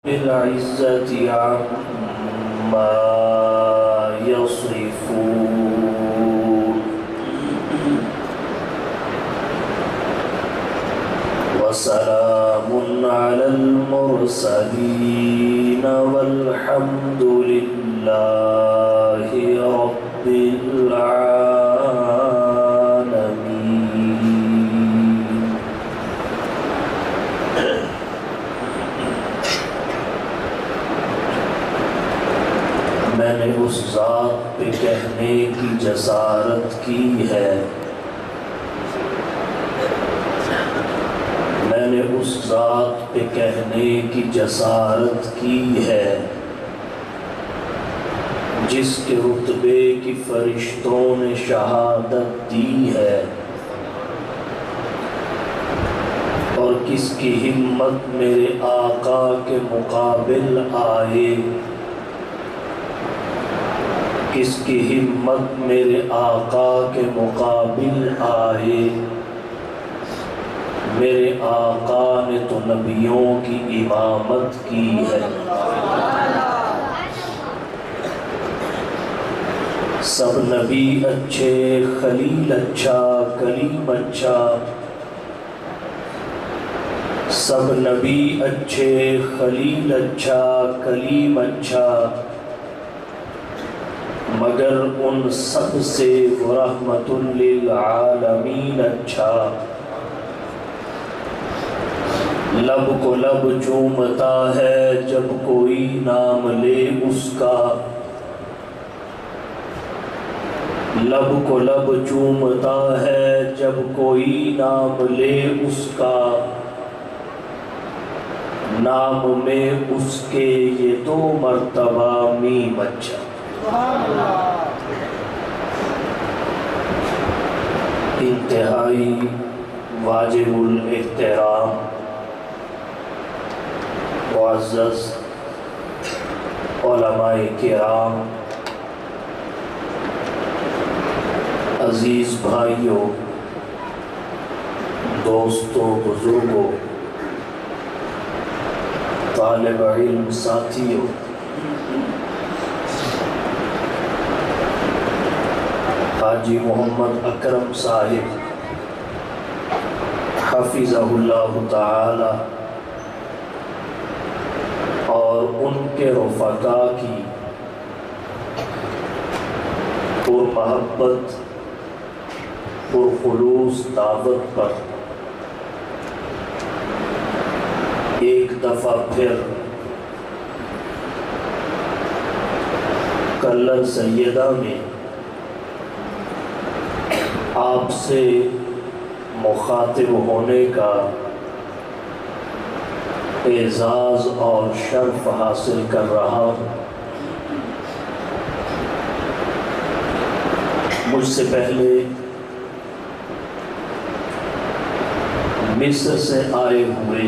بالعزة عما يصفون وسلام على المرسلين والحمد لله رب العالمين. میں نے اس ذات پہ کہنے کی جسارت کی ہے، میں نے اس ذات پہ کہنے کی جسارت کی ہے جس کے رتبے کی فرشتوں نے شہادت دی ہے، اور کس کی ہمت میرے آقا کے مقابل آئے، کس کی ہمت میرے آقا کے مقابل آئے۔ میرے آقا نے تو نبیوں کی امامت کی ہے۔ سب نبی اچھے، خلیل اچھا، کلیم اچھا، سب نبی اچھے، خلیل اچھا، کلیم اچھا، مگر ان سب سے وہ رحمت للعالمین اچھا۔ لب کو لب چومتا ہے جب کوئی نام لے اس کا، لب کو لب چومتا ہے جب کوئی نام لے اس کا، نام میں اس کے یہ دو مرتبہ میم اچھا۔ انتہائی واجب الاحترام معزز علماء کرام، عزیز بھائیوں، دوستوں، بزرگوں، طالب علم ساتھیوں، حاجی محمد اکرم صاحب حفظہ اللہ تعالی اور ان کے رفقا کی پر محبت، پر خلوص دعوت پر ایک دفعہ پھر کلر سیدہ میں آپ سے مخاطب ہونے کا اعزاز اور شرف حاصل کر رہا ہوں۔ مجھ سے پہلے مصر سے آئے ہوئے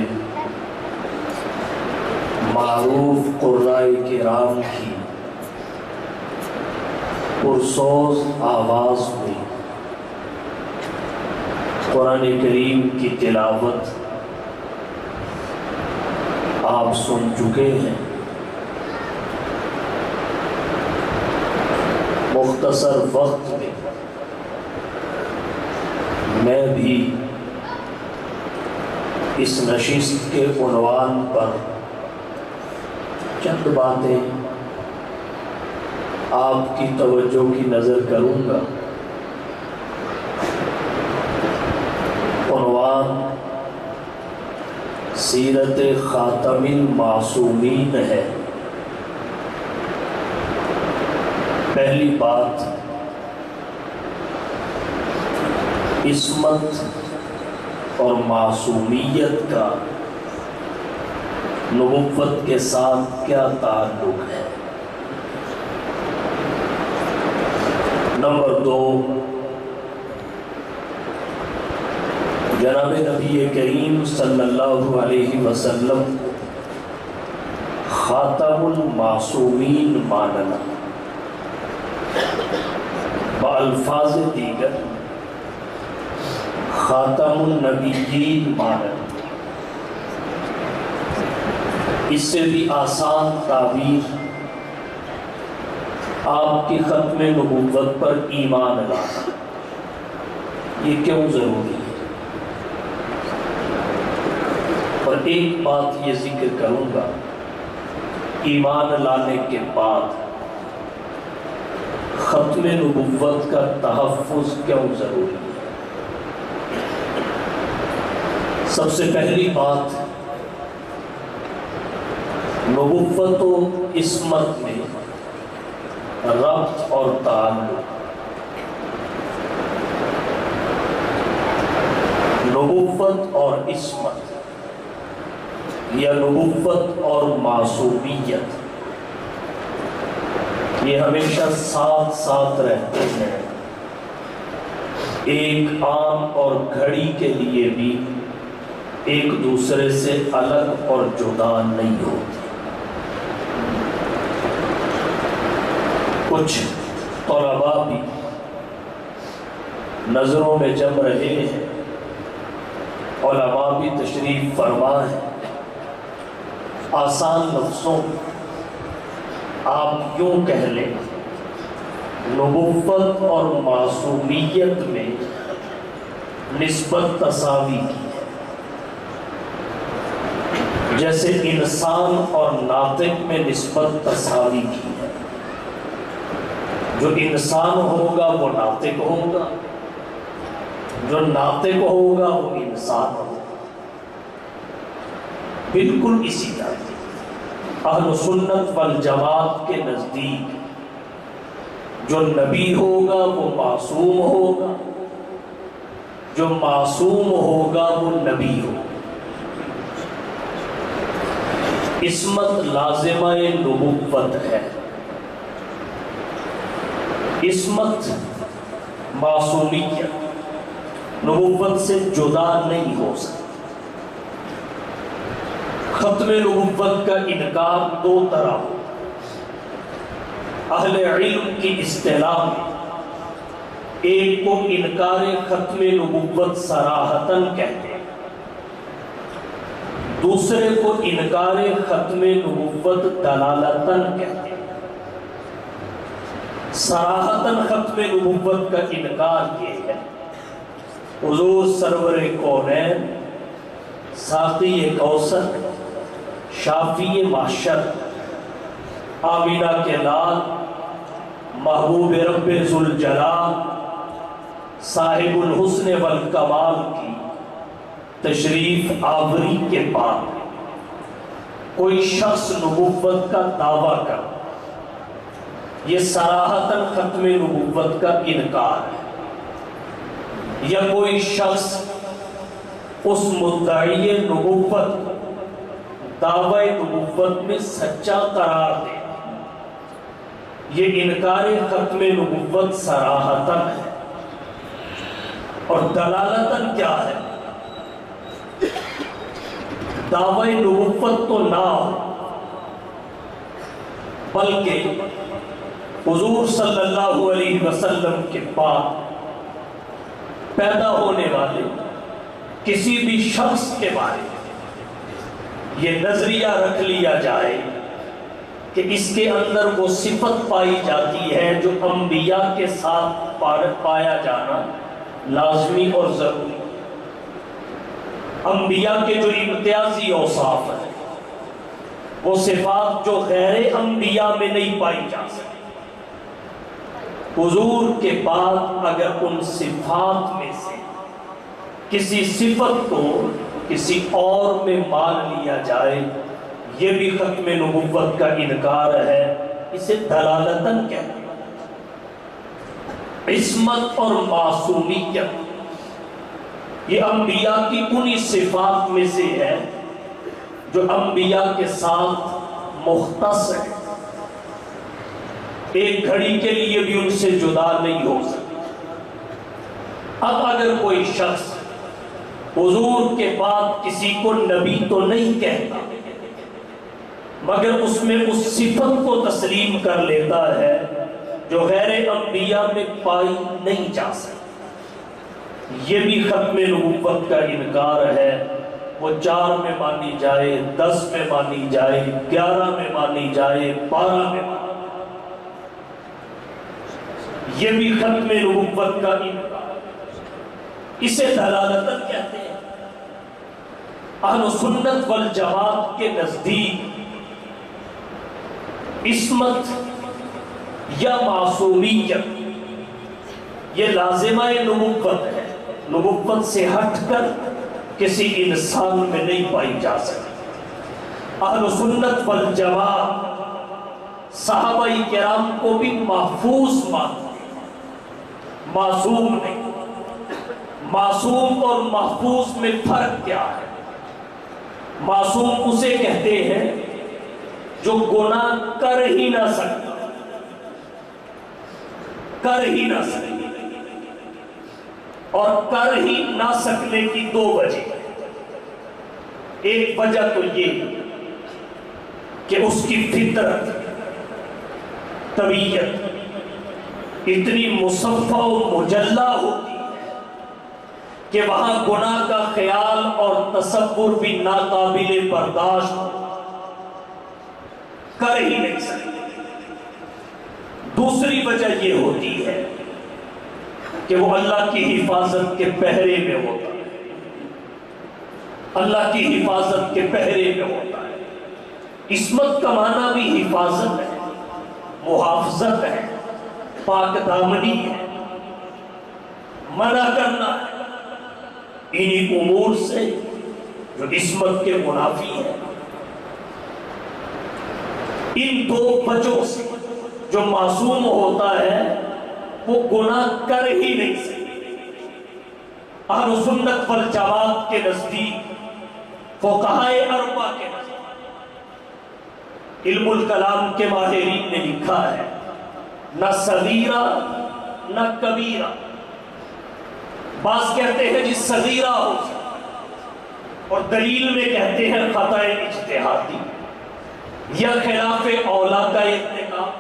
معروف قرائے کرام کی پرسوز آواز میں قرآن کریم کی تلاوت آپ سن چکے ہیں۔ مختصر وقت میں بھی اس نشست کے عنوان پر چند باتیں آپ کی توجہ کی نظر کروں گا۔ عنوان سیرت خاتم المعصومین ہے۔ پہلی بات، عصمت اور معصومیت کا نبوت کے ساتھ کیا تعلق ہے۔ نمبر دو، جناب نبی کریم صلی اللہ علیہ وسلم خاتم المعصومین ماننا، بالفاظ دیگر خاتم النبیین ماننا، اس سے بھی آسان تعبیر آپ کی ختم نبوت پر ایمان لانا، یہ کیوں ضروری ہے؟ اور ایک بات یہ ذکر کروں گا، ایمان لانے کے بعد ختم نبوت کا تحفظ کیوں ضروری ہے؟ سب سے پہلی بات، نبوت و عصمت میں ربط اور تعلق۔ نبوت اور عصمت یا نبوت اور معصومیت، یہ ہمیشہ ساتھ ساتھ رہتے ہیں، ایک آن اور گھڑی کے لیے بھی ایک دوسرے سے الگ اور جدا نہیں ہوتے۔ کچھ طلباء بھی نظروں میں جم رہے ہیں، علماء بھی تشریف فرما ہے، آسان لفظوں آپ یوں کہہ لیں، نبوت اور معصومیت میں نسبت تساوی کی ہے، جیسے انسان اور ناطق میں نسبت تساوی کی ہے۔ جو انسان ہوگا وہ ناطق ہوگا، جو ناطق ہوگا وہ انسان ہوگا۔ بالکل اسی طرح اہل سنت والجماعت کے نزدیک جو نبی ہوگا وہ معصوم ہوگا، جو معصوم ہوگا وہ نبی ہوگا۔ عصمت لازمہ نبوت ہے، عصمت معصومیت نبوت سے جدا نہیں ہو سکتی۔ ختم نبوت کا انکار دو طرح ہو، اہل علم کی اصطلاح میں ایک کو انکار ختم نبوت صراحتاً کہتے ہیں، دوسرے کو انکار ختم نبوت دلالتاً کہتے ہیں۔ صراحتاً ختم نبوت کا انکار یہ ہے، حضور سرور کونین، ساقی کوثر، شافی محشر، آمینہ کے لال، محبوب رب ذوالجلال، صاحب الحسن والکمال کی تشریف آوری کے بعد کوئی شخص نبوت کا دعویٰ کر، یہ صراحتاً ختم نبوت کا انکار ہے۔ یا کوئی شخص اس مدعی نبوت دعوی نبوت میں سچا قرار دے، یہ انکار ختم نبوت صراحتاً ہے۔ اور دلالتاً کیا ہے؟ دعوی نبوت تو نہ ہو، بلکہ حضور صلی اللہ علیہ وسلم کے بعد پیدا ہونے والے کسی بھی شخص کے بارے میں یہ نظریہ رکھ لیا جائے کہ اس کے اندر وہ صفت پائی جاتی ہے جو انبیاء کے ساتھ پایا جانا لازمی اور ضروری، انبیاء کے جو امتیازی اوصاف ہیں، وہ صفات جو غیر انبیاء میں نہیں پائی جا سکتی۔ حضور کے بعد اگر ان صفات میں سے کسی صفت کو کسی اور میں مان لیا جائے، یہ بھی ختم نبوت کا انکار ہے، اسے دلالتاً کہتے ہیں۔ عصمت اور معصومیت یہ انبیاء کی انہی صفات میں سے ہے جو انبیاء کے ساتھ مختص ہے، ایک گھڑی کے لیے بھی ان سے جدا نہیں ہو سکتی۔ اب اگر کوئی شخص حضور کے بعد کسی کو نبی تو نہیں کہتا، مگر اس میں اس صفت کو تسلیم کر لیتا ہے جو غیر انبیاء میں پائی نہیں جا سکتی، یہ بھی ختم نبوت کا انکار ہے۔ وہ 4 میں مانی جائے، 10 میں مانی جائے، 11 میں مانی جائے، 12 میں مانی جائے، یہ بھی ختم نبوت کا انکار۔ اسے دلالتاً کہتے ہیں۔ اہل سنت والجماعت کے نزدیک عصمت یا معصومیت یہ لازمہ نبوت ہے، نبوت سے ہٹ کر کسی انسان میں نہیں پائی جا سکتی۔ اہل سنت والجماعت صحابہ کرام کو بھی محفوظ مانتے ہیں، معصوم نہیں۔ معصوم اور محفوظ میں فرق کیا ہے؟ معصوم اسے کہتے ہیں جو گناہ کر ہی نہ سکتا، کر ہی نہ سکتا، اور کر ہی نہ سکنے کی 2 وجہ۔ ایک وجہ تو یہ کہ اس کی فطرت، طبیعت اتنی مصفہ و مجلہ ہوتی ہے کہ وہاں گناہ کا خیال اور تصور بھی ناقابل برداشت کر ہی نہیں سکتے۔ دوسری وجہ یہ ہوتی ہے کہ وہ اللہ کی حفاظت کے پہرے میں ہوتا ہے، اللہ کی حفاظت کے پہرے میں ہوتا ہے۔ عصمت کا معنی بھی حفاظت ہے، محافظت ہے، پاک دامنی ہے، منع کرنا ہے انہی امور سے جو عصمت کے منافی ہے۔ ان 2 وجہوں سے جو معصوم ہوتا ہے وہ گناہ کر ہی نہیں سکتے۔ اہل سنت والجماعت کے نزدیک، فقہائے 4 کے نزدیک، علم الکلام کے ماہرین نے لکھا ہے نہ صغیرہ نہ کبیرہ۔ بعض کہتے ہیں جس صغیرہ ہو سکتا، اور دلیل میں کہتے ہیں خطأ اجتہادی یا خلاف اولا کا ارتکاب۔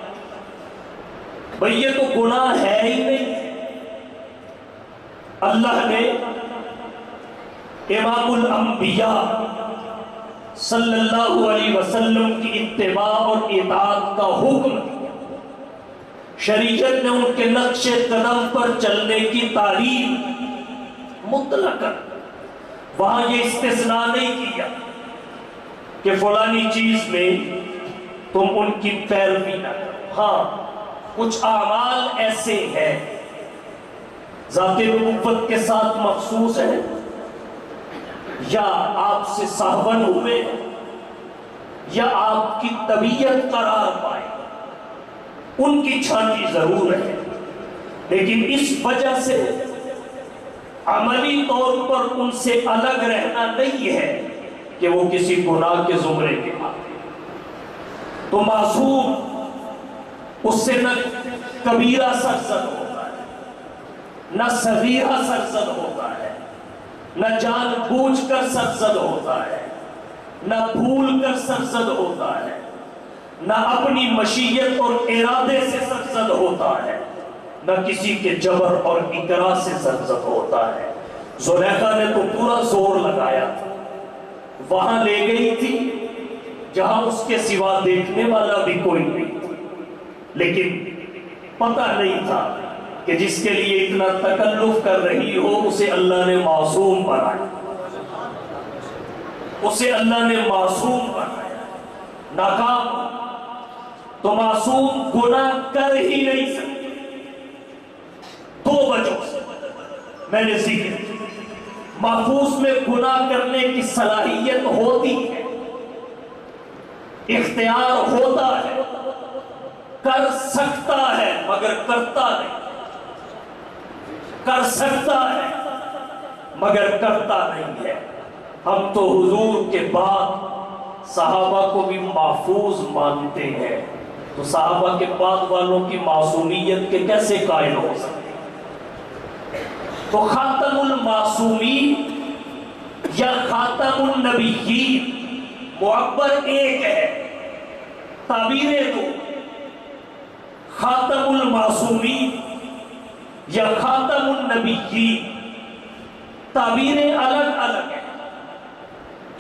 بھئی یہ تو گناہ ہے ہی نہیں۔ اللہ نے امام الانبیاء صلی اللہ علیہ وسلم کی اتباع اور اطاعت کا حکم دیا، شریعت نے ان کے نقش قدم پر چلنے کی تعلیم مطلقاً، وہاں یہ استثناء نہیں کیا کہ فلانی چیز میں تم ان کی پیروی نہ کرو۔ ہاں کچھ اعمال ایسے ہیں ذات نبوت کے ساتھ مخصوص ہیں یا آپ سے صحبن ہوئے یا آپ کی طبیعت قرار پائے، ان کی چھانٹی ضرور ہے، لیکن اس وجہ سے عملی طور پر ان سے الگ رہنا نہیں ہے کہ وہ کسی گناہ کے زمرے کے آتے۔ تو معصوم اس سے نہ کبیرہ سرزد ہوتا ہے، نہ صغیرہ سرزد ہوتا ہے، نہ جان بوجھ کر سرزد ہوتا ہے، نہ بھول کر سرزد ہوتا ہے، نہ اپنی مشیت اور ارادے سے سرزد ہوتا ہے، نہ کسی کے جبر اور اکراہ سے سرزد ہوتا ہے۔ زلیخا نے تو پورا زور لگایا تھا، وہاں لے گئی تھی جہاں اس کے سوا دیکھنے والا بھی کوئی نہیں تھا، لیکن پتہ نہیں تھا کہ جس کے لیے اتنا تکلف کر رہی ہو اسے اللہ نے معصوم بنایا، اسے اللہ نے معصوم بنایا۔ ناکام تو معصوم گناہ کر ہی نہیں سکتے۔ 2 وجہ سے میں نے ذکر کی، محفوظ میں گناہ کرنے کی صلاحیت ہوتی ہے، اختیار ہوتا ہے، کر سکتا ہے مگر کرتا نہیں، کر سکتا ہے مگر کرتا نہیں ہے۔ ہم تو حضور کے بعد صحابہ کو بھی محفوظ مانتے ہیں، تو صحابہ کے بعد والوں کی معصومیت کے کیسے قائل ہو سکتے؟ تو خاتم المعصومین یا خاتم النبیین معبر ایک ہے، تعبیریں 2، خاتم المعصومین یا خاتم النبیین، تعبیریں الگ الگ ہیں۔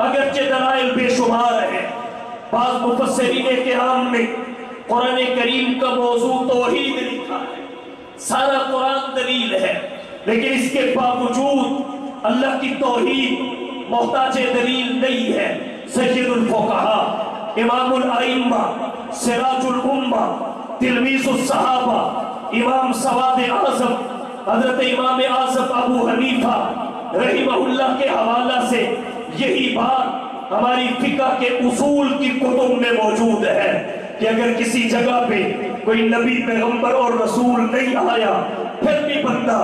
اگرچہ دلائل بے شمار ہیں. بعض مفسرین کرام نے قرآن کریم کا موضوع توحید لکھا ہے. سارا قرآن دلیل ہے، لیکن اس کے باوجود اللہ کی توحید محتاج دلیل نہیں ہے. سید الفقہاء، امام الائمہ، سراج الامہ، تلمیذ الصحابہ، امام سواد اعظم حضرت امام اعظم ابو حنیفہ رحمہ اللہ کے حوالہ سے یہی بات ہماری فقہ کے اصول کی کتب میں موجود ہے کہ اگر کسی جگہ پہ کوئی نبی پیغمبر اور رسول نہیں آیا پھر بھی بندہ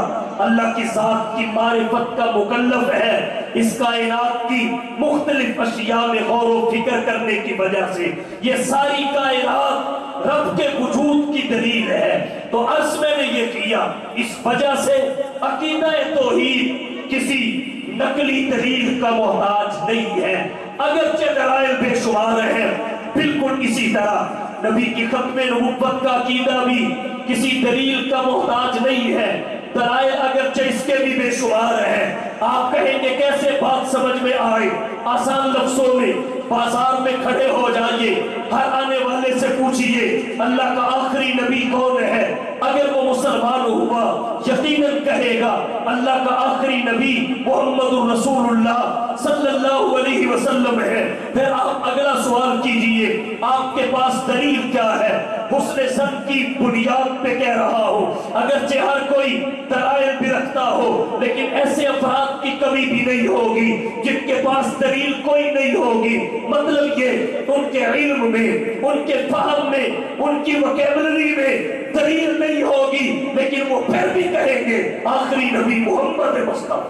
اللہ کی ذات کی معرفت کا مکلف ہے. اس کائنات کی مختلف اشیاء میں غور و فکر کرنے کی وجہ سے یہ ساری کائنات رب کے وجود کی دلیل ہے. تو عرض میں نے یہ کیا، اس وجہ سے عقیدہ توحید کسی نقلی دلیل کا محتاج نہیں ہے، اگرچہ دلائل بے شمار ہیں. بالکل اسی طرح نبی کی ختم نبوت کا عقیدہ بھی کسی دلیل کا محتاج نہیں ہے. دلائل اگرچہ اس کے بھی بے شمار ہیں. آپ کہیں گے کیسے بات سمجھ میں آئے؟ آسان لفظوں میں بازار میں کھڑے ہو جائیے، ہر آنے والے سے پوچھئے اللہ کا آخری نبی کون ہے. اگر وہ مسلمان ہوا یقیناً کہے گا اللہ کا آخری نبی محمد الرسول اللہ صلی اللہ علیہ وسلم ہے. پھر آپ اگلا سوال کیجئے آپ کے پاس دلیل کیا ہے؟ حسن ظن کی بنیاد پہ کہہ رہا ہوں. اگرچہ ہر کوئی دلائل بھی رکھتا ہو، لیکن ایسے افراد کی کمی بھی نہیں ہوگی جن کے پاس دلیل کوئی نہیں ہوگی. مطلب یہ ان کے علم میں، ان کے فہم میں، ان کی وکیبلری میں دلیل نہیں ہوگی، لیکن وہ پھر بھی کہیں گے آخری نبی محمد مصطفیٰ.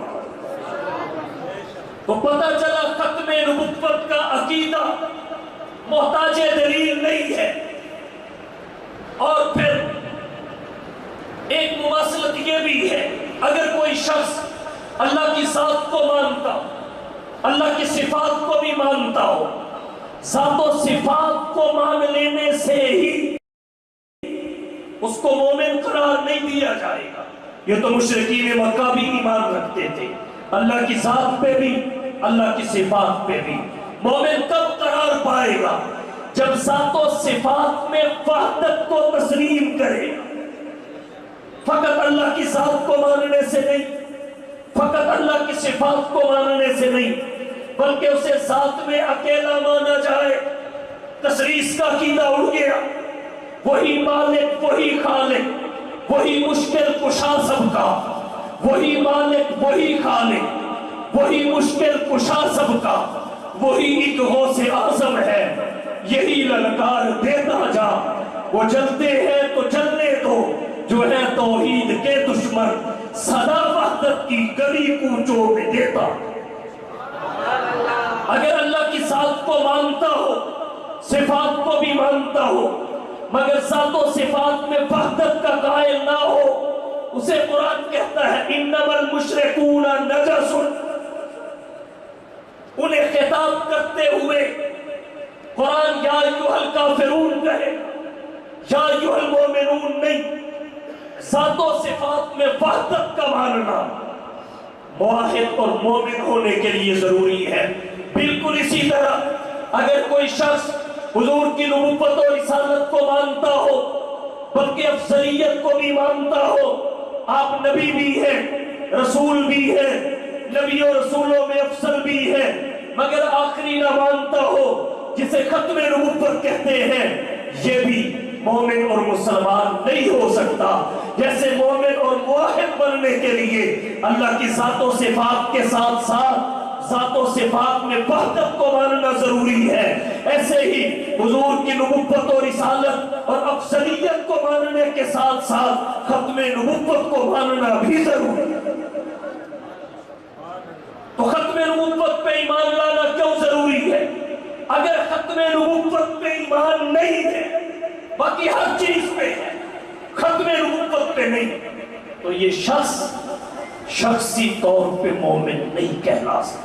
تو پتہ چلا ختم نبوت کا عقیدہ محتاج دلیل نہیں ہے. اور پھر ایک مواصلت یہ بھی ہے، اگر کوئی شخص اللہ کی ذات کو مانتا ہو، اللہ کی صفات کو بھی مانتا ہو، ذات و صفات کو مان لینے سے ہی اس کو مومن قرار نہیں دیا جائے گا. یہ تو مشرکین مکہ بھی ایمان رکھتے تھے، اللہ کی ذات پہ بھی اللہ کی صفات پہ بھی. مومن کب قرار پائے گا؟ جب ذات و صفات میں وحدت کو تسلیم کرے. فقط اللہ کی ذات کو ماننے سے نہیں، فقط اللہ کی صفات کو ماننے سے نہیں، بلکہ اسے ذات میں اکیلا مانا جائے. تثلیث کا عقیدہ اڑ گیا. وہی مالک، وہی خالق، وہی مشکل کشا سب کا، وہی مالک، وہی خالق، وہی مشکل کشا سب کا، وہی ایک غوث اعظم ہے. یہی للکار دیتا جا، وہ جلتے ہیں تو جلنے دو، جو ہے توحید کے دشمن صدا وحدت کی گلی کوچوں میں دیتا. اگر اللہ کی ذات کو مانتا ہو، صفات کو بھی مانتا ہو، مگر ذات و صفات میں وحدت کا قائل نہ ہو، اسے قرآن کہتا ہے انما المشرکون نجس. انہیں خطاب کرتے ہوئے قرآن یا ایھا الکافرون کہے، یا ایھا المؤمنون نہیں. ذات و صفات میں وحدت کا ماننا موحد اور مومن ہونے کے لیے ضروری ہے. بالکل اسی طرح اگر کوئی شخص حضور کی نبوت اور رسالت کو مانتا ہو، بلکہ افضلیت کو بھی مانتا ہو، آپ نبی بھی ہیں، رسول بھی ہیں، نبی اور رسولوں میں افضل بھی ہیں، مگر آخری نہ مانتا ہو جسے ختم نبوت کہتے ہیں، یہ بھی مومن اور مسلمان نہیں ہو سکتا. جیسے مومن اور موحد بننے کے لیے اللہ کی ذات و صفات کے ساتھ ساتھ ذات و صفات میں وحدت کو ماننا ضروری ہے، ایسے ہی حضور کی نبوت و رسالت اور افضلیت کو ماننے کے ساتھ ساتھ ختم نبوت کو ماننا بھی ضروری ہے. تو ختم نبوت پہ ایمان لانا کیوں ضروری ہے؟ اگر ختم نبوت پہ ایمان نہیں ہے، باقی ہر چیز پہ ہے، ختم نبوت پہ نہیں، تو یہ شخص شخصی طور پہ مومن نہیں کہلا سکتا.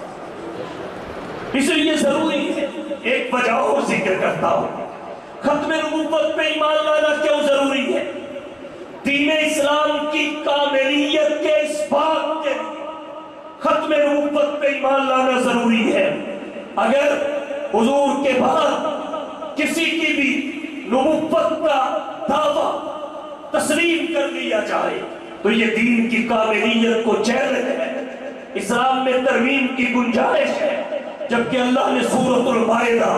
اس لیے ضروری ہے. ایک وجہ اور ذکر کرتا ہوں، ختم نبوت پہ ایمان لانا کیوں ضروری ہے؟ دین اسلام کی کاملیت کے اس بات کے ختم نبوت پہ ایمان لانا ضروری ہے. اگر حضور کے بعد کسی کی بھی نبوت کا دعویٰ تسلیم کر لیا جائے تو یہ دین کی کاملیت کو چیلنج ہے، اسلام میں ترمیم کی گنجائش ہے، جبکہ اللہ نے سورۃ المائدہ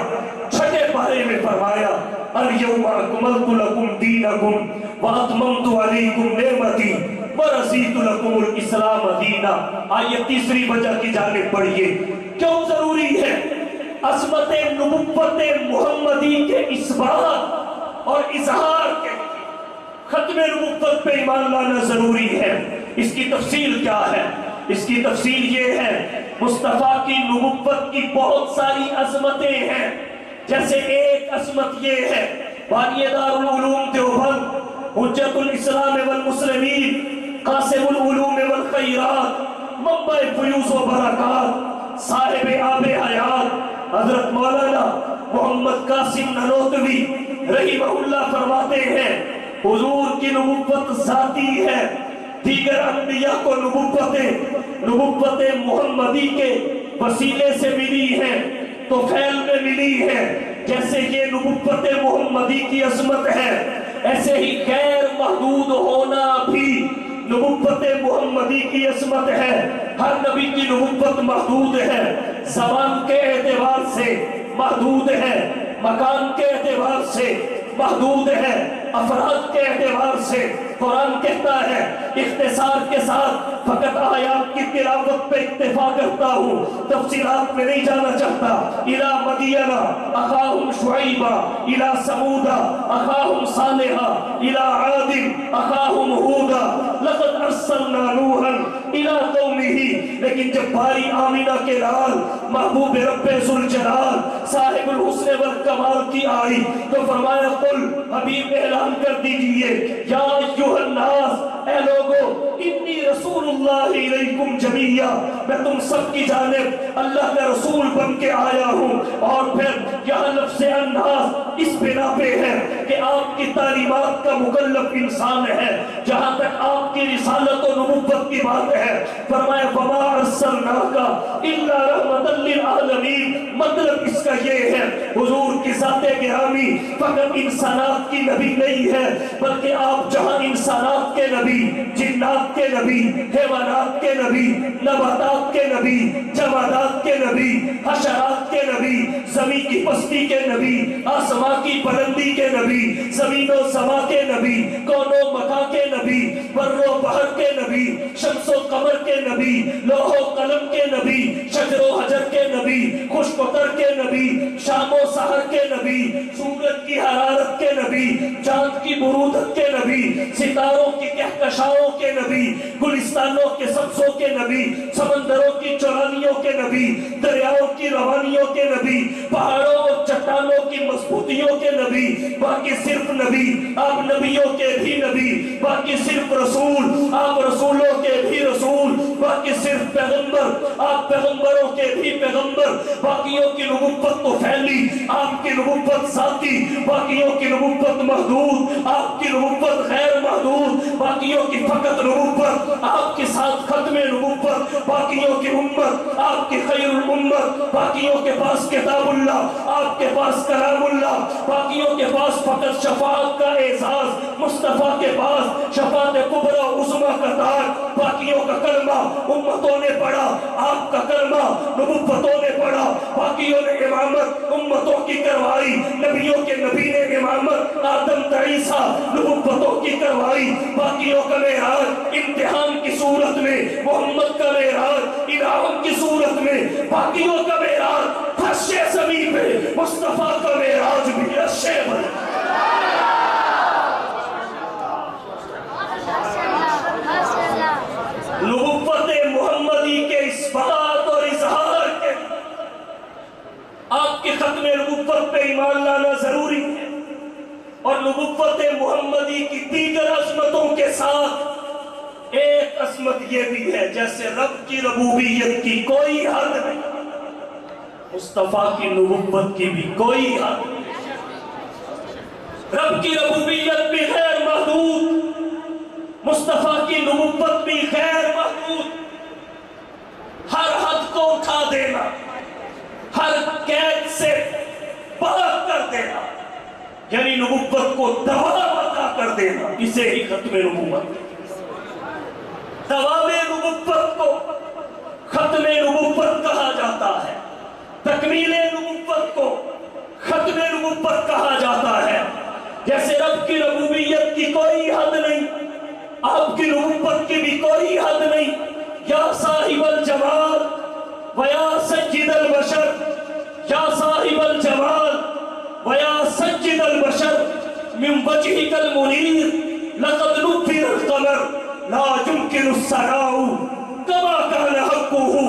6 پارے میں فرمایا الیوم اکملت لکم دینکم واتممت علیکم نعمتی ورضیت لکم الاسلام دینا۔ آیت تیسری وجہ کی جانب پڑھیے، کیوں ضروری ہے عظمت نبوت محمدی کے اثبات اور اظہار کے ختم نبوت پہ ایمان لانا ضروری ہے؟ اس کی تفصیل کیا ہے؟ اس کی تفصیل یہ ہے مصطفیٰ کی نبوت کی بہت ساری عظمتیں ہیں، جیسے ایک عظمت یہ ہے بانی دارالعلوم دیوبند حجت الاسلام والمسلمین قاسم العلوم والخیرات منبع فیوز و برکات صاحب آب حیات حضرت مولانا محمد قاسم ننوتوی رحمہ اللہ فرماتے ہیں حضور کی نبوت ذاتی ہے، دیگر انبیاء کو نبوت محمدی کے وسیلے سے ملی ہے تو فعل میں ملی ہے۔ جیسے یہ نبوت محمدی کی عظمت ہے، ایسے ہی غیر محدود ہونا بھی نبوت محمدی کی عظمت ہے۔ ہر نبی کی نبوت محدود ہے، زبان کے اعتبار سے محدود ہے، مکان کے اعتبار سے محدود ہے، افراد کے اعتبار سے۔ قرآن کہتا ہے اختصار کے ساتھ فقط آیات کی تلاوت پہ اکتفا کرتا ہوں، تفصیلات میں نہیں جانا چاہتا۔ اِلَى مَدْيَنَ أَخَاهُمْ شُعَيْبًا إِلَى ثَمُودَ أَخَاهُمْ صَالِحًا إِلَى عَادٍ أَخَاهُمْ هُودًا لَقَدْ أَرْسَلْنَا نُوحًا إِلَى قَوْمِهِ۔ لیکن جب باری آمینہ کے لال محبوب رب ذوالجلال صاحب الحسن والکمال کی آئی تو فرمایا قل حبیب اعلان کر دیجئے یا ایھا الناس، اے لوگو انی رسول اللہ علیکم جمیعا، میں تم سب کی جانب اللہ کا رسول بن کے آیا ہوں۔ اور پھر یہاں لفظ الناس اس بنا پہ ہے کہ آپ کی تعلیمات کا مکلف انسان ہے، جہاں تک آپ کی رسالت و نبوت کی بات ہے فرمایا وما ارسلناک الا رحمۃ للعالمین۔ مطلب اس کا یہ ہے حضور کی ذات گرامی فقط انسانات کی نبی نہیں ہے، بلکہ آپ جہاں انسانات کے نبی، جنات کے نبی، حیوانات کے نبی، نباتات کے نبی، جمادات کے نبی، حشرات کے نبی، زمین کی پستی کے نبی، آسمان کی بلندی کے نبی، زمین و سما کے نبی، کون و مکان کے نبی، بر و بحر کے نبی، شمس و قمر کے نبی، لوح و قلم کے نبی، شجر و حجر کے نبی، خشک و تر کے نبی، شام و سحر کے نبی، سورج کی حرارت کے نبی، چاند کی برودت کے نبی، ستاروں کی کہکشاؤں کے نبی، گلستانوں کے سبزوں کے نبی، سمندروں کی چرانیوں کے نبی، دریاؤں کی روانیوں کے نبی، پہاڑوں اور چٹانوں کی مضبوطیوں کے نبی۔ باقی صرف نبی، آپ نبیوں کے بھی نبی، باقی صرف رسول، آپ رسولوں کے بھی رسول، باقی صرف پیغمبر، آپ پیغمبروں کے بھی پیغمبر۔ باقیوں کی نبوت تو پھیلی، آپ کی نبوت ذاتی، باقیوں کی نبوت محدود، آپ کی نبوت غیر محدود، باقیوں کی فقط نبوت، آپ کے ساتھ ختم نبوت، باقیوں کی امت، آپ کی خیر الامت، باقیوں کے پاس کتاب اللہ، آپ کے پاس کلام اللہ، باقیوں کے پاس فقط شفاعت کا اعزاز، مصطفیٰ کے پاس شفاعت کبریٰ عظمیٰ کا تاج۔ باقیوں کا کلمہ امتوں نے پڑھا، آپ کا کلمہ نبوتوں نے پڑھا۔ باقیوں نے امامت امتوں کی کروائی، نبیوں کے نبی نے امامت آدم تا عیسیٰ نبوتوں کی کروائی۔ باقیوں کا معراج امتحان کی صورت میں، محمد کا معراج انعام کی صورت میں، باقیوں کا معراج فرش زمین پہ، مصطفیٰ کا معراج بھی عرش پر۔ نبوت محمدی کے اثبات اور اظہار کے آپ کی ختم نبوت پہ ایمان لانا ضروری ہے، اور نبوت محمدی کی دیگر عظمتوں کے ساتھ ایک عظمت یہ بھی ہے جیسے رب کی ربوبیت کی کوئی حد نہیں، مصطفیٰ کی نبوت کی بھی کوئی حد نہیں۔ رب کی ربوبیت بھی غیر محدود، مصطفیٰ کی نبوت بھی غیر محدود۔ ہر حد کو اٹھا دینا، ہر قید سے پاک کر دینا، یعنی نبوت کو دوام عطا کر دینا، اسے ہی ختم نبوت۔ دوام نبوت کو ختم نبوت کہا جاتا ہے، تکمیل نبوت کو ختم نبوت کہا جاتا ہے۔ جیسے رب کی ربوبیت کی کوئی حد نہیں، آپ کی نبوت کی بھی کوئی حد نہیں۔ یا صاحب الجمال ویا سید البشر، یا صاحب الجمال ویا سید البشر، من وجهك المنیر لقد نفر القمر لا يمكن السراء كما كان حقه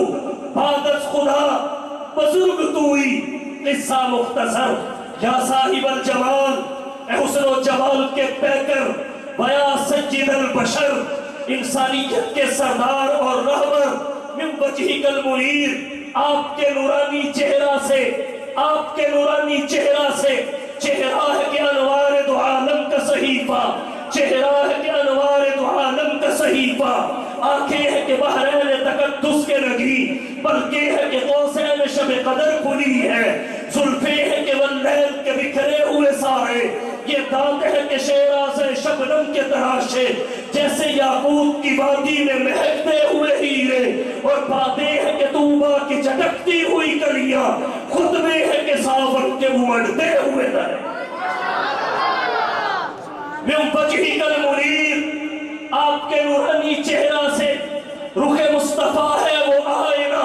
بعد از خدا بزرگ توئی، قصہ مختصر۔ یا صاحب الجمال، اے حسن و جمال کے پیکر، ویا سید البشر، انسانیت کے سردار اور رہبر، من وجهك المنیر، آپ کے نورانی چہرہ سے، آپ کے نورانی چہرہ سے، چہرہ ہے کہ انوار دو عالم کا صحیفہ، چہرہ ہے کہ انوار دو عالم کا صحیفہ، آنکھیں ہے کہ بحرین تقدس کے نگی، بلکہ ہے کہ قوسین شب قدر کھلی ہے، زلفیں ہے کہ واللیل کے بکھرے ہوئے سارے، یہ دانت ہے کہ شیرازے شبنم کے تراشے، جیسے یاقوت کی وادی میں مہکتے ہوئے ہیرے، اور باتیں ہے کہ طوبہ کی چٹکتی ہوئی کلیاں، خطبے ہے کہ ساون کے امڑتے ہوئے درے۔ من وجهك المنیر، آپ کے نورانی چہرہ سے رخ مصطفیٰ ہے وہ آئینہ،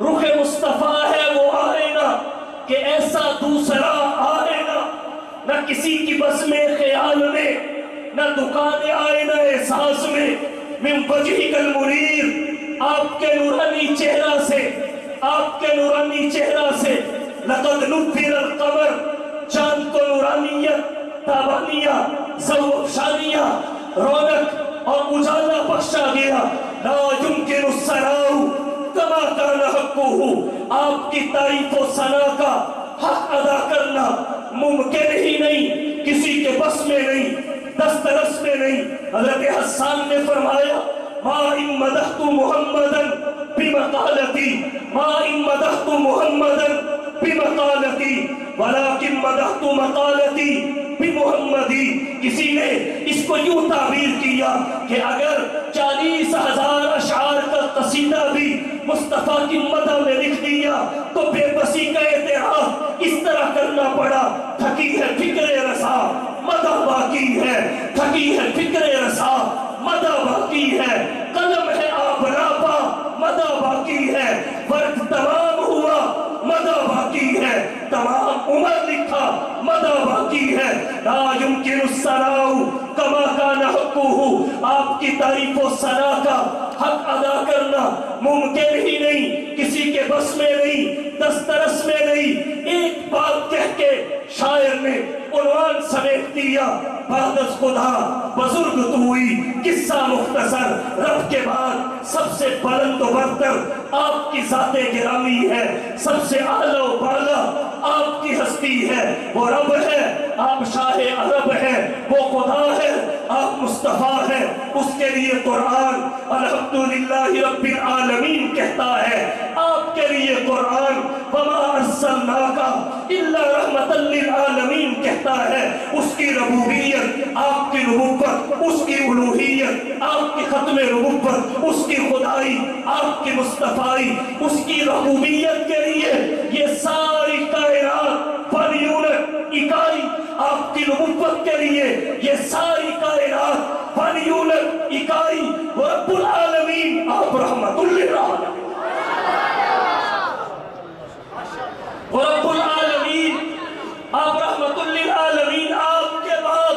رخ مصطفیٰ ہے وہ آئینہ کہ ایسا دوسرا آئینہ نہ کسی کی بس میں خیال میں، نہ دکان آئینہ احساس میں۔ من وجهك المنیر، آپ کے نورانی چہرہ سے، آپ کے نورانی چہرہ سے، لقد نفر القمر، چاند کو نورانیت، تابانیہ، ضوء-افشانیہ، رونق اور اجالا بخشا گیا۔ لا يمكن السراء كما كان حقه، آپ کی تعریف و ثنا کا حق ادا کرنا ممکن ہی نہیں، کسی کے بس میں نہیں، دسترس میں نہیں۔ حضرت حسان نے فرمایا ما ان مدحت محمدا بمقالتی، ما ان مدحت محمدا بمقالتی ولكن مدحت مقالتی بمحمدی۔ کسی نے اس کو یوں تعبیر کیا کہ اگر 40,000 اشعار کا قصیدہ بھی مصطفیٰ کی مدح میں لکھ دیا تو بے بسی کا اعتراف اس طرح کرنا پڑا، تھکی ہے فکر رسا مدح باقی ہے، تھکی ہے فکر رسا مدح باقی ہے، قلم ہے آپ راپا مدح باقی ہے، وقت تمام ہوا مدح باقی ہے، تمام عمر لکھا مدح باقی ہے۔ لا يمكن السراء كما كان حقه، آپ کی تعریف و ثنا کا حق ادا کرنا ممکن ہی نہیں، کسی کے بس میں نہیں، دسترس میں نہیں۔ ایک بات کہہ کے شاعر نے عنوان سمیٹ دیا، بعد از خدا بزرگ توئی، قصہ مختصر۔ رب کے بعد سب سے بلند و برتر آپ کی ذات گرامی ہے، سب سے اعلیٰ و بالا آپ کی ہستی ہے، وہ رب ہے، آپ شاہ عرب ہے، وہ خدا ہے، آپ مصطفیٰ ہیں۔ اس کے لیے قرآن الحمدللہ رب العالمین کہتا ہے، آپ کے لیے قرآن وما ارسلناک الا رحمۃ للعالمین کہتا ہے۔ اس کی ربوبیت، آپ کی نبوت، اس کی الوہیت، آپ کی ختم نبوت، اس کی خدائی، آپ کی مصطفائی، اس کی ربوبیت کے لیے یہ ساری کائنات پر یونٹ اکائی، آپ کی نبوت کے لیے یہ ساری کائنات پر یونٹ اکائی، وہ رب العالمین، آپ رحمت للعالمین، وہ رب العالمین، آپ رحمت للعالمین۔ آپ کے بعد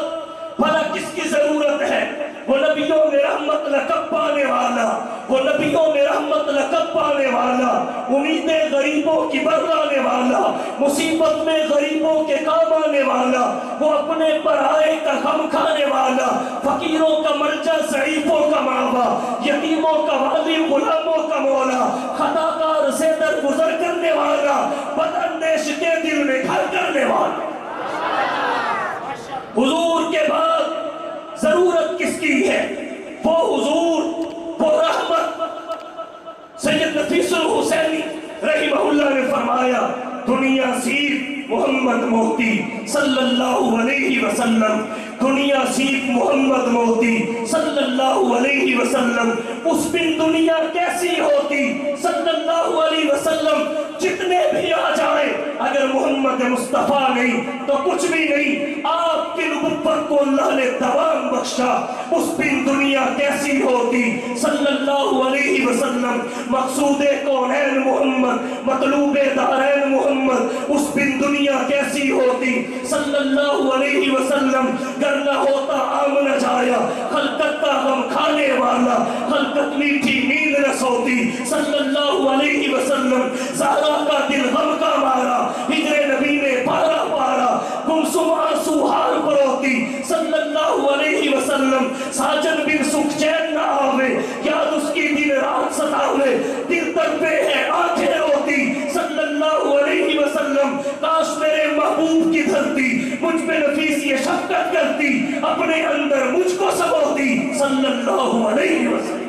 بھلا کس کی ضرورت ہے؟ وہ نبیوں میں رحمت لقب پانے والا، وہ نبیوں میں رحمت لقب پانے والا، امیدیں غریبوں کی بردانے والا، مصیبت میں غریبوں کے کام آنے والا، وہ اپنے پرائے کا غم کھانے والا، فقیروں کا مرجع ضعیفوں کا ماوا، یتیموں کا والی غلاموں کا مولا، خطا کار سے درگزر کرنے والا، بد اندیش کے دل میں گھر کرنے والا۔ حضور کے بعد ضرورت کس کی ہے؟ وہ حضور، وہ رحمت، سید نفیس الحسینی رحمہ اللہ نے فرمایا دنیا سیکھ محمد مہدی صلی اللہ علیہ وسلم، دنیا سیکھ محمد مہدی صلی اللہ علیہ وسلم، اس دن دنیا کیسی ہوتی صلی اللہ علیہ وسلم، جتنے بھی آ جائیں اگر محمد مصطفیٰ نہیں تو کچھ بھی نہیں، آپ کی نبوت کو اللہ نے دوام بخشا، اس دن دنیا کیسی ہوتی صلی اللہ علیہ وسلم، مقصود کونین محمد، مطلوب دارین محمد، اس دن دنیا کیسی ہوتی صلی اللہ علیہ وسلم، گر نہ ہوتا عام نہ جایا خلقت کا غم کھانے والا، خلقت میٹھی نیند نہ سوتی صلی اللہ علیہ وسلم، زہرا کا دل غم کا مارا، ہجر نبی نے پارا پارا، گمسم آنسو ہار پروتی صلی اللہ علیہ وسلم، ساجن بن سکھ چین نہ آوے، یاد اس کی دن رات ستاوے، دل تر پہ ہے آنکھیں روتی صلی اللہ علیہ وسلم، کاش میرے محبوب کی دھرتی مجھ پہ نفیس یہ شفقت کرتی، اپنے اندر مجھ کو سموتی صلی اللہ علیہ وسلم۔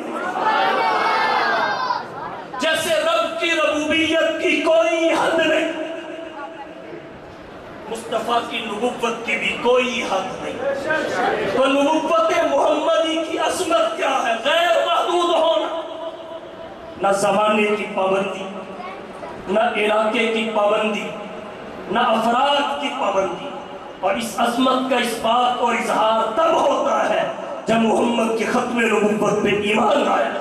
جیسے رب کی ربوبیت کی کوئی حد نہیں، مصطفیٰ کی نبوت کی بھی کوئی حد نہیں، تو نبوت محمدی کی عظمت کیا ہے؟ غیر محدود ہونا، نہ زمانے کی پابندی، نہ علاقے کی پابندی، نہ افراد کی پابندی، اور اس عظمت کا اس بات اور اظہار تب ہوتا ہے جب محمد کی ختم نبوت پہ ایمان لایا۔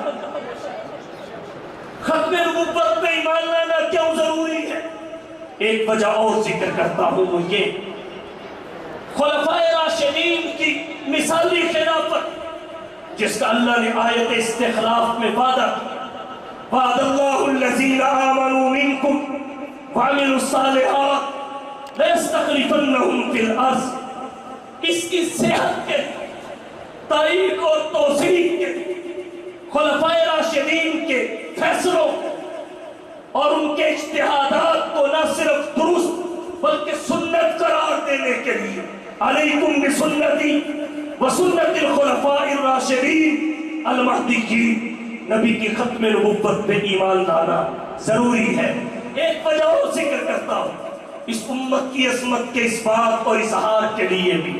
ختم نبوت پہ ایمان لانا کیوں ضروری ہے؟ ایک وجہ اور ذکر کرتا ہوں، وہ یہ خلفائے راشدین کی مثالی خلافت جس کا اللہ نے آیت استخلاف میں وعدہ کیا، وعد اللہ الذین آمنوا منکم وعملوا الصالحات لَيَسْتَخْلِفَنَّهُمْ فِي الْأَرْضِ، اس کی صحت کے تائید اور توثیق کے خلفائے راشدین کے فیصلوں اور ان کے اجتہادات کو نہ صرف درست بلکہ سنت قرار دینے کے لیے علیکم بسنتی وسنت الخلفاء الراشدین المہدیین، نبی کی ختم نبوت پہ ایمان لانا ضروری ہے۔ ایک وجہ اور ذکر کرتا ہوں، اس امت کی عظمت کے اس بات اور اظہار کے لیے بھی،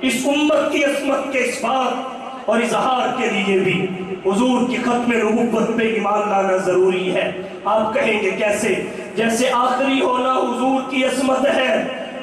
اس امت کی عظمت کے اس بات اور اظہار کے لیے بھی حضور کی ختم نبوت پہ ایمان لانا ضروری ہے۔ آپ کہیں گے کیسے؟ جیسے آخری ہونا حضور کی عظمت ہے،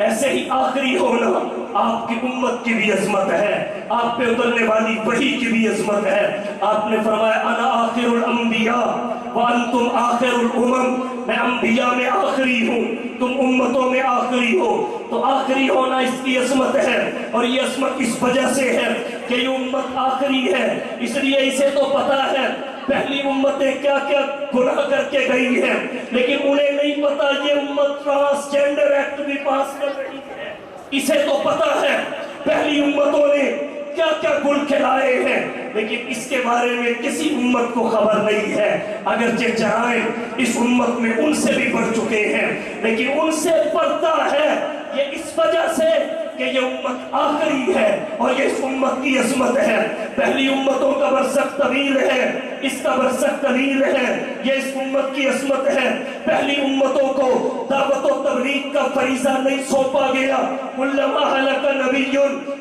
ایسے ہی آخری ہونا آپ کی امت کی بھی عظمت ہے، آپ پہ اترنے والی وحی کی بھی عظمت ہے۔ آپ نے فرمایا انا آخر الانبیاء وانتم آخر الامم، میں انبیاء میں آخری ہوں، تم امتوں میں آخری ہو، تو آخری ہونا اس کی عظمت ہے، اور یہ عظمت اس وجہ سے ہے کہ یہ امت آخری ہے، اس لیے اسے تو پتا ہے پہلی امتیں کیا کیا گناہ کر کے گئی ہیں، لیکن انہیں نہیں پتا یہ امت ٹرانسجینڈر ایکٹ بھی پاس کر رہی ہے۔ اسے تو پتا ہے پہلی امتوں نے کیا کیا گل کھلائے ہیں، لیکن اس کے بارے میں کسی امت کو خبر نہیں ہے، اگرچہ جرائم اس امت میں ان سے بھی بڑھ چکے ہیں، لیکن ان سے پڑتا ہے یہ اس وجہ سے کہ یہ امت آخری ہے اور یہ اس امت کی عظمت ہے۔ پہلی امتوں کا برزخ طویل ہے، اس کا برزخ طویل ہے، یہ اس امت کی عظمت ہے۔ پہلی امتوں کو دعوت و تبلیغ کا فریضہ نہیں سونپا گیا، کلما ہلک نبی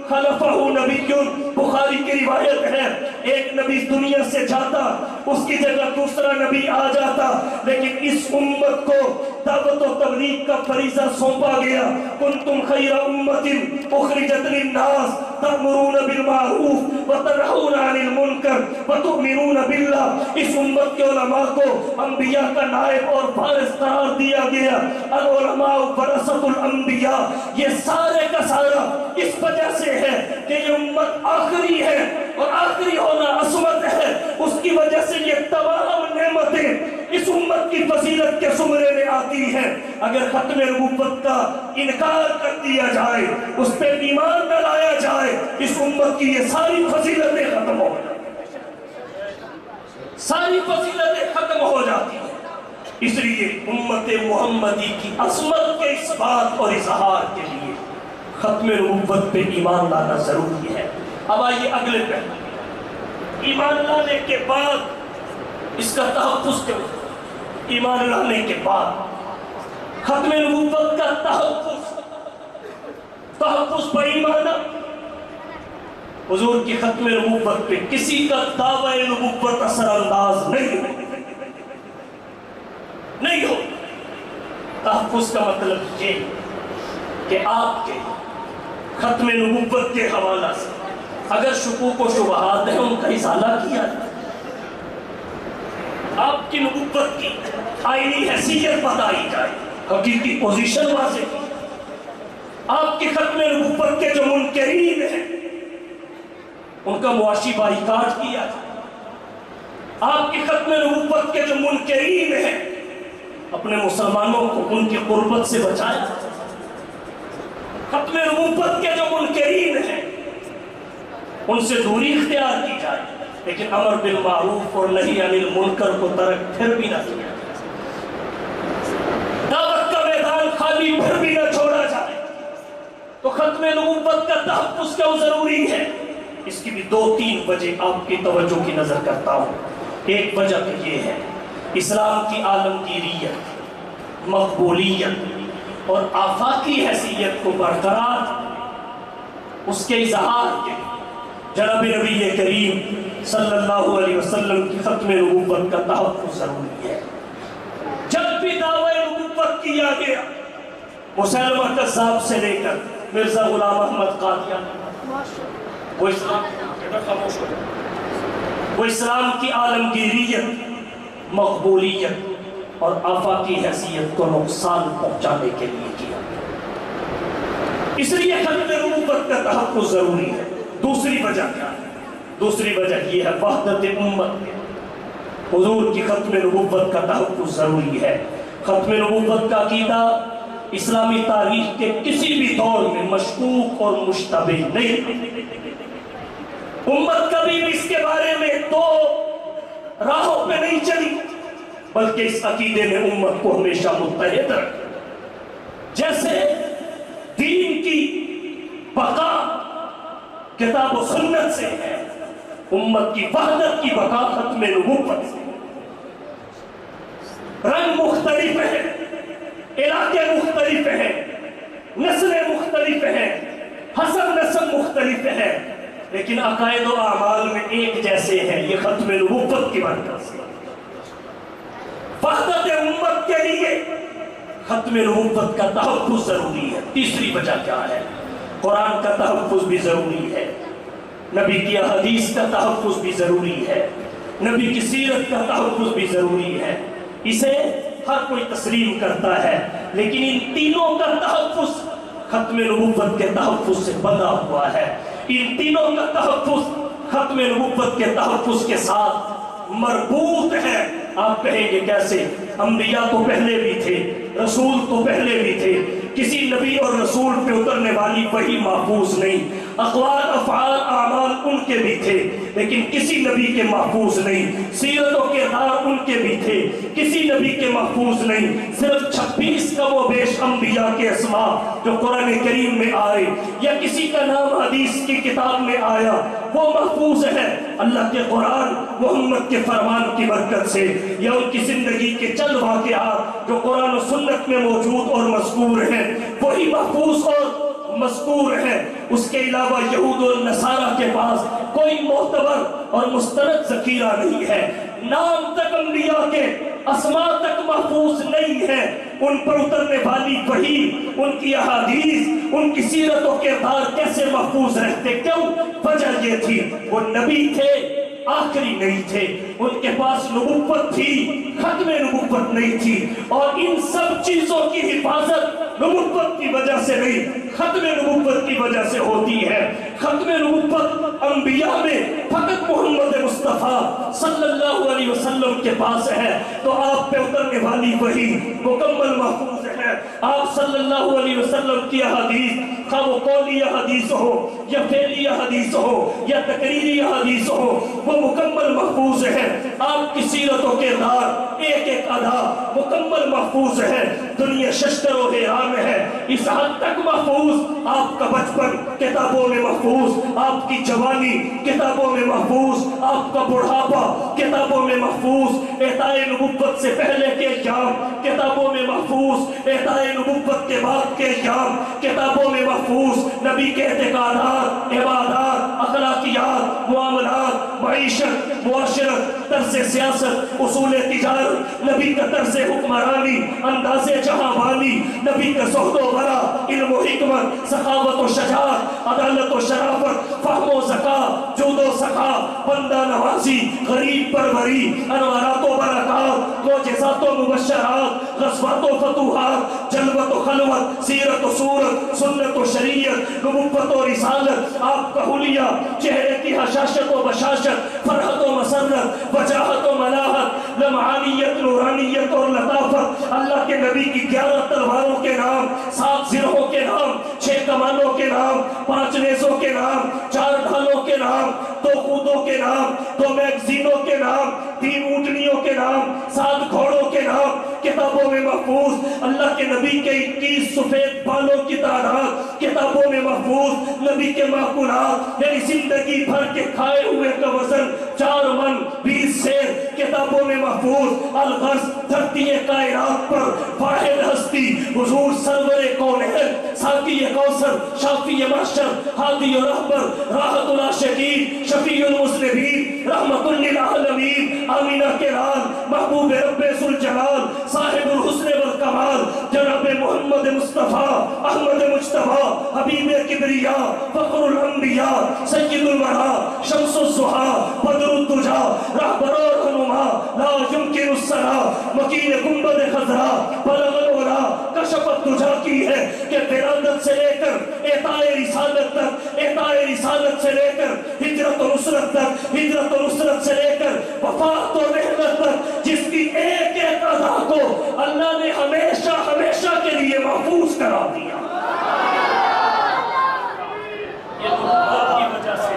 خلفہ نبی، بخاری کی روایت ہے ایک نبی دنیا سے جاتا اس کی جگہ دوسرا نبی آ جاتا، لیکن اس امت کو دعوت و تبلیغ کا فریضہ سونپا گیا۔ کنتم خیر امت اخرجت للناس تأمرون بالمعروف وتنہون عن المنکر وتؤمنون باللہ۔ اس امت کے علماء کو انبیاء کا نائب اور وارث قرار دیا گیا، العلماء ورثۃ الانبیاء۔ یہ سارے کا سارا اس وجہ سے ہے کہ یہ امت آخری ہے اور آخری ہونا عصمت ہے، اس کی وجہ سے یہ تمام نعمتیں اس امت کی فضیلت کے زمرے میں آتی ہیں۔ اگر ختم نبوت کا انکار کر دیا جائے، اس پہ ایمان نہ لایا جائے، اس امت کی یہ ساری فضیلتیں ختم ہو جاتی، ساری فضیلتیں ختم ہو جاتی ہیں۔ اس لیے امت محمدی کی عظمت کے اس بات اور اظہار کے لیے ختم نبوت پہ ایمان لانا ضروری ہے۔ اب آئیے اگلے پہلو، ایمان لانے کے بعد اس کا تحفظ کرو۔ ایمان لانے کے بعد ختم نبوت کا تحفظ بایمان حضور کی ختم نبوت پہ کسی کا دعوی نبوت اثر انداز نہیں ہو۔ تحفظ کا مطلب یہ کہ آپ کے ختم نبوت کے حوالہ سے اگر شکوک و شبہات ہیں ان کا ازالہ کیا جائے، آپ کی نبوت کی آئینی حیثیت بتائی جائے، حقیقی پوزیشن واضح کی، آپ کی ختم نبوت کے جو منکرین ہیں ان کا معاشی بائیکاٹ کیا جائے، آپ کی ختم نبوت کے جو منکرین ہیں اپنے مسلمانوں کو ان کی قربت سے بچایا جائے، ختم نبوت کے جو منکرین ہیں ان سے دوری اختیار کی جائے، لیکن امر بالمعروف اور نہی عن المنکر کو ترک پھر بھی نہ کیا جائے، دعوت کا میدان خالی پھر بھی نہ چھوڑا جائے۔ تو ختم نبوت کا تحفظ کیوں ضروری ہے؟ اس کی بھی 2-3 وجہ آپ کی توجہ کی نظر کرتا ہوں۔ ایک وجہ تو یہ ہے اسلام کی عالمگیریت، مقبولیت اور آفاقی حیثیت کو برقرار اس کے اظہار کے جناب نبی کریم صلی اللہ علیہ وسلم کی ختم نبوت کا تحفظ ضروری ہے۔ جب بھی دعوی نبوت کیا گیا مسیلمہ کذاب سے لے کر مرزا غلام احمد قادیانی، وہ اسلام کی عالمگیریت، مقبولیت اور آفاقی حیثیت کو نقصان پہنچانے کے لیے کیا، اس لیے ختم نبوت کا تحفظ ضروری ہے۔ دوسری وجہ کیا ہے؟ دوسری وجہ یہ ہے وحدت امت، حضور کی ختم نبوت کا تحفظ ضروری ہے۔ ختم نبوت کا عقیدہ اسلامی تاریخ کے کسی بھی دور میں مشکوک اور مشتبہ نہیں، امت کبھی بھی اس کے بارے میں 2 راہوں پہ نہیں چلی، بلکہ اس عقیدے نے امت کو ہمیشہ متحد رکھا۔ جیسے دین کی بقا کتاب و سنت سے ہے، امت کی وحدت کی بقا ختم نبوت سے۔ رنگ مختلف ہیں، علاقے مختلف ہیں، نسلیں مختلف ہیں، حسب نسب مختلف ہیں، لیکن عقائد و اعمال میں ایک جیسے ہیں۔ یہ ختم نبوت کی برکت سے وحدت امت کے لیے ختم نبوت کا تحفظ ضروری ہے۔ تیسری وجہ کیا ہے؟ قرآن کا تحفظ بھی ضروری ہے، نبی کی حدیث کا تحفظ بھی ضروری ہے، نبی کی سیرت کا تحفظ بھی ضروری ہے۔ اسے ہر کوئی تسلیم کرتا ہے، لیکن ان تینوں کا تحفظ ختم نبوت کے تحفظ سے بندھا ہوا ہے۔ ان تینوں کا تحفظ ختم نبوت کے تحفظ کے ساتھ مربوط ہے۔ آپ کہیں گے کیسے؟ انبیاء تو پہلے بھی تھے، رسول تو پہلے بھی تھے، کسی نبی اور رسول پہ اترنے والی وحی محفوظ نہیں، اقوال افعال اعمال ان کے بھی تھے لیکن کسی نبی کے محفوظ نہیں، سیرت و کردار ان کے بھی تھے کسی نبی کے محفوظ نہیں۔ صرف 26 کم و بیش انبیاء کے اسماء جو قرآن کریم میں آئے یا کسی کا نام حدیث کی کتاب میں آیا وہ محفوظ ہے۔ اللہ کے قرآن محمد کے فرمان کی برکت سے یا ان کی زندگی کے چند واقعات جو قرآن و سنت میں موجود اور مذکور ہیں وہی محفوظ اور مذکور ہے۔ اس کے علاوہ یہود و نصارہ کے پاس کوئی معتبر اور مستند ذخیرہ نہیں ہے، نام تک انبیاء کے اسماء تک محفوظ نہیں ہے۔ ان پر اترنے والی وحی، ان کی احادیث، ان کی سیرت و کردار کیسے محفوظ رہتے؟ کیوں؟ وجہ یہ تھی وہ نبی تھے، آخری نہیں تھے، ان کے پاس نبوت تھی، ختم نبوت نہیں تھی، اور ان سب چیزوں کی حفاظت نبوت کی وجہ سے نہیں ختم نبوت کی وجہ سے ہوتی ہے۔ ختم نبوت انبیاء میں فقط محمد مصطفیٰ صلی اللہ علیہ وسلم کے پاس ہے، تو آپ پہ اترنے والی وحی مکمل محفوظ ہے۔ آپ صلی اللہ علیہ وسلم کی حدیث خواہ وہ قولی حدیث ہو یا فعلی حدیث ہو یا تقریری حدیث ہو، وہ مکمل محفوظ ہے۔ آپ کی سیرت و کردار ایک ایک ادا مکمل محفوظ ہے۔ دنیا ششتر و حیران ہے، اس حد تک محفوظ، آپ کا بچپن کتابوں میں محفوظ، آپ کی جوانی کتابوں میں محفوظ، آپ کا بڑھاپا کتابوں میں محفوظ، اعطاء نبوت سے پہلے کے ایام کتابوں میں محفوظ، اعطاء نبوت کے بعد کے ایام کتابوں میں محفوظ، نبی کے اعتقادات، عبادات، اخلاقیات، معاملات، معیشت، معاشرت، طرز سیاست، اصول تجارت، نبی کا طرز حکمرانی، انداز جہاں بانی، نبی کا زہد و ورع، علم و حکمت، سخاوت و شجاعت، عدالت و شرافت، فہم و ذکاء، جود و سخا، بندہ نوازی، غریب پروری، انوارات و برکات، معجزات و مبشرات، غزوات و فتوحات، جلوت و خلوت، سیرت و صورت، سنت و شریعت، نبوت و رسالت، آپ کا حلیہ، چہرے کی حشاشت و بشاشت، فرحت و مسرت، وجاہت و ملاحت، لمعانیت، نورانیت اور لطافت، اللہ کے نبی کی 11 تلواروں کے نام، 7 زرہوں کے نام، 6 کمانوں کے نام، 5 نیزوں کے نام، 4 ڈھالوں کے نام، 2 خودوں کے نام، 2 میگزینوں کے نام، 3 اونٹنیوں کے نام، 7 گھوڑوں کے نام کتابوں میں محفوظ، اللہ کے نبی کے 21 سفید بالوں کی تعداد کتابوں میں محفوظ، نبی کے معقولات یعنی زندگی بھر کے کھائے ہوئے کا وزن 4 من 20 سیر کتابوں میں محفوظ، الغرض دھرتی کائنات پر واحد ہستی حضور سرور کونین، ساقی کوثر، شافی محشر، ہادی و رہبر، راحت العاشقین، شفیع المذنبین، رحمت للعالمین، آمینہ کے لال، محبوب رب ذوالجلال، صاحب الحسن والکمال، جناب محمد مصطفیٰ احمد مجتبیٰ، حبیب کبریاء، فخر الانبیاء، سید الورا، شمس الضحیٰ، بدر الدجا، رہبر و رہنما، لا یمکن السرا، مکین گنبد خضرا، بلغ العلا، کشف الدجا کی ہے کہ ولادت سے لے کر اعطاء رسالت تک، اعطاء رسالت سے لے کر ہجرت و نصرت تک، ہجرت و نصرت سے لے کر وفات و رحلت تک، جس کی ایک ایک ادا کو اللہ نے ہمیشہ ہمیشہ کے لیے محفوظ کرا دیا۔ یہ نبوت کی وجہ سے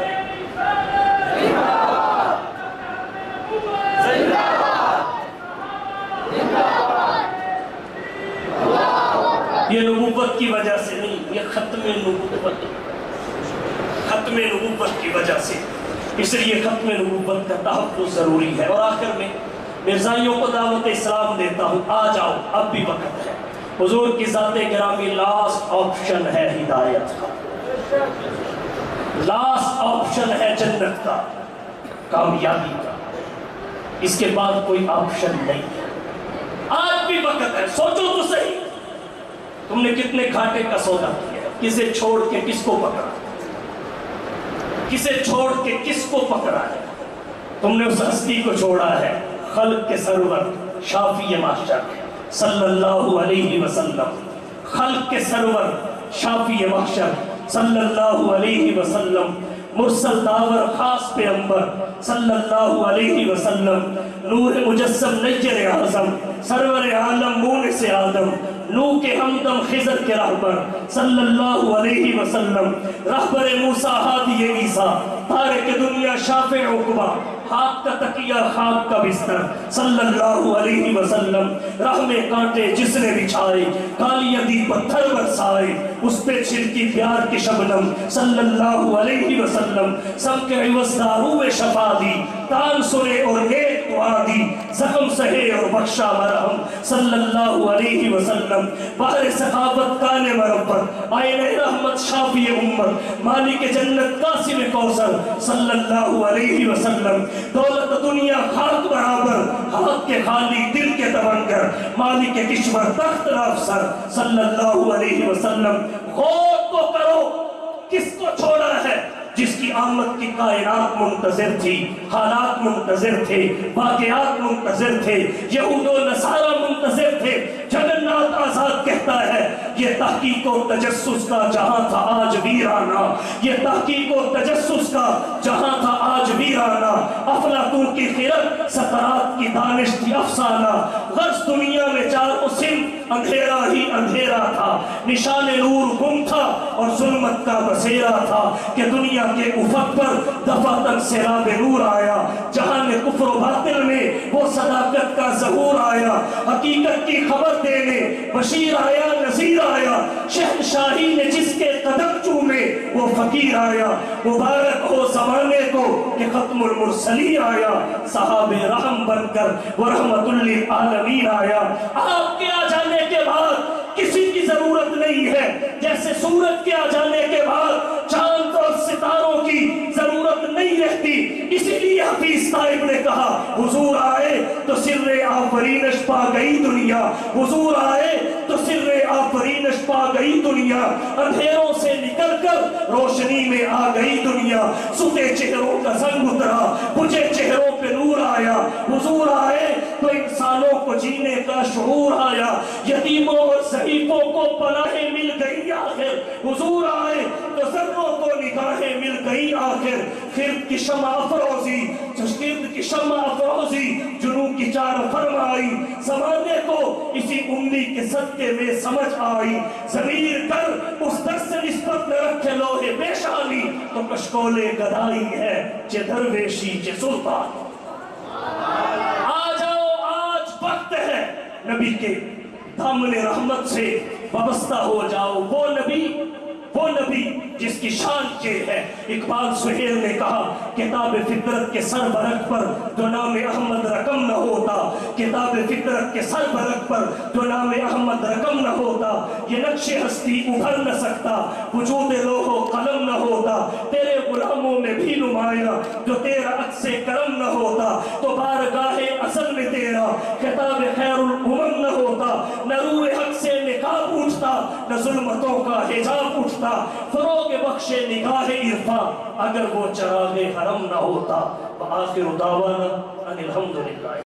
یہ نبوت کی وجہ سے نہیں، یہ ختم نبوت، ختم نبوت کی وجہ سے، اس لیے ختم نبوت کا تحفظ ضروری ہے۔ اور آخر میں مرزائیوں کو دعوت اسلام دیتا ہوں، آ جاؤ، اب بھی وقت ہے۔ حضور کی ذات گرامی لاسٹ آپشن ہے ہدایت کا، لاسٹ آپشن ہے جنت کا، کامیابی کا، اس کے بعد کوئی آپشن نہیں ہے۔ آج بھی وقت ہے، سوچو تو صحیح، تم نے کتنے گھاٹے کا سودا کیا، کسے چھوڑ کے کس کو پکڑا، کسے چھوڑ کے کس کو پکڑا ہے؟ تم نے اس ہستی کو چھوڑا ہے، خلق کے سرور شافی محشر صلی اللہ علیہ وسلم، خلق کے سرور شافی محشر صلی اللہ علیہ وسلم، مرسل داور خاص پیغمبر صلی اللہ علیہ وسلم، نور مجسم نیر اعظم، سرور عالم مونس آدم، نو کے ہمدم خضر کے رہبر صلی اللہ علیہ وسلم، رہبر موسیٰ ہادی عیسیٰ، تارک دنیا شافع عقبہ، ہاتھ کا تکیہ خاک کا بستر صلی اللہ علیہ وسلم، راہ میں کانٹے جس نے بچھائے، کالی ندی پتھر برسائے، اس پہ چھڑکی پیار کی شبنم صلی اللہ علیہ وسلم، سب کے عوض دارو شفا دی، تان سنے اور نیک دعا دی، زخم سہے اور بخشا مرہم صلی اللہ علیہ وسلم، بحر سخاوت کان مربت، آئین رحمت شافی امت، مالک جنت قاسم کوثر صلی اللہ علیہ وسلم، دولت دنیا خاک برابر، ہاتھ کے خالی دل کے تبنگر، مالک کشور تخت افسر صلی اللہ علیہ وسلم۔ غور تو کرو کس کو چھوڑا ہے، جس کی آمد کی کائنات منتظر تھی، حالات منتظر تھے، واقعات منتظر تھے، یہود و نصارہ منتظر تھے۔ جگنات آزاد کہتا ہے یہ یہ تحقیق و تجسس کا جہاں تھا آج ویرانہ، یہ تحقیق و تجسس کا جہاں تھا آج ویرانہ، افلاطون کی خرد سقراط کی دانش تھی افسانہ، غرض دنیا میں چاروں سمت اندھیرا ہی اندھیرا تھا، نشان نور گم تھا اور ظلمت کا بسیرا تھا کہ دنیا کے افق پر دفعتاً سیلاب نور آیا، جہان کفر و باطل میں وہ صداقت کا ظہور آیا، حقیقت کی خبر دینے بشیر آیا نذیر آیا، شہنشاہی نے جس کے قدم چومے وہ فقیر آیا، مبارک ہو زمانے کو کہ ختم المرسلین آیا، صحاب رحم بن کر وہ رحمت للعالمین آیا۔ آپ کے آ جانے کے بعد کسی کی ضرورت نہیں ہے، جیسے سورج کے آ جانے کے بعد چاند اور ستاروں کی ضرورت نہیں رہتی، اسی لیے حفیظ صاحب نے کہا حضور آئے تو سر آفرینش پا گئی دنیا، حضور آئے تو سر آفرینش پا گئی دنیا، اندھیروں سے نکل کر روشنی میں آ گئی دنیا، ستے چہروں کا زنگ اترا، بجھے چہروں پہ نور آیا، حضور آئے تو انسانوں کو جینے کا شعور آیا، یتیموں اور ضعیفوں کو پناہیں مل گئی آخر، حضور آئے تو ذروں کو نگاہیں مل گئی آخر، خرد کی شمع افروزی خرد کی شمع افروزی جنوں کی چار فرمائی، زمانے کو اسی امید کے صدقے میں سمجھ آئی، ضمیر کر اس در سے نسبت میں رکھے لوہے پیشانی تو کشکول گدائی ہے چہ درویشی چہ سلطان۔ آ جاؤ آج وقت ہے نبی کے دامن رحمت سے وابستہ ہو جاؤ، وہ نبی جس کی شان یہ ہے۔ اقبال سہیل نے کہا کتاب فطرت کے سر برگ پر جو نام احمد رقم نہ ہوتا، کتاب فطرت کے سر برگ پر جو نام احمد رقم نہ ہوتا، یہ نقش ہستی ابھر نہ سکتا، وجود لوح و قلم نہ ہوتا، تیرے غلاموں میں بھی نمایاں جو تیرا عکس کرم نہ ہوتا، تو بارگاہ ازل میں تیرا خطاب خیر الامم نہ ہوتا، نہ روح حق سے نقاب اٹھتا، نہ ظلمتوں کا حجاب اٹھتا، فروغ بخش نگاہ عرفاں اگر وہ چراغ حرم نہ ہوتا۔ وآخر دعوانا ان الحمدللہ۔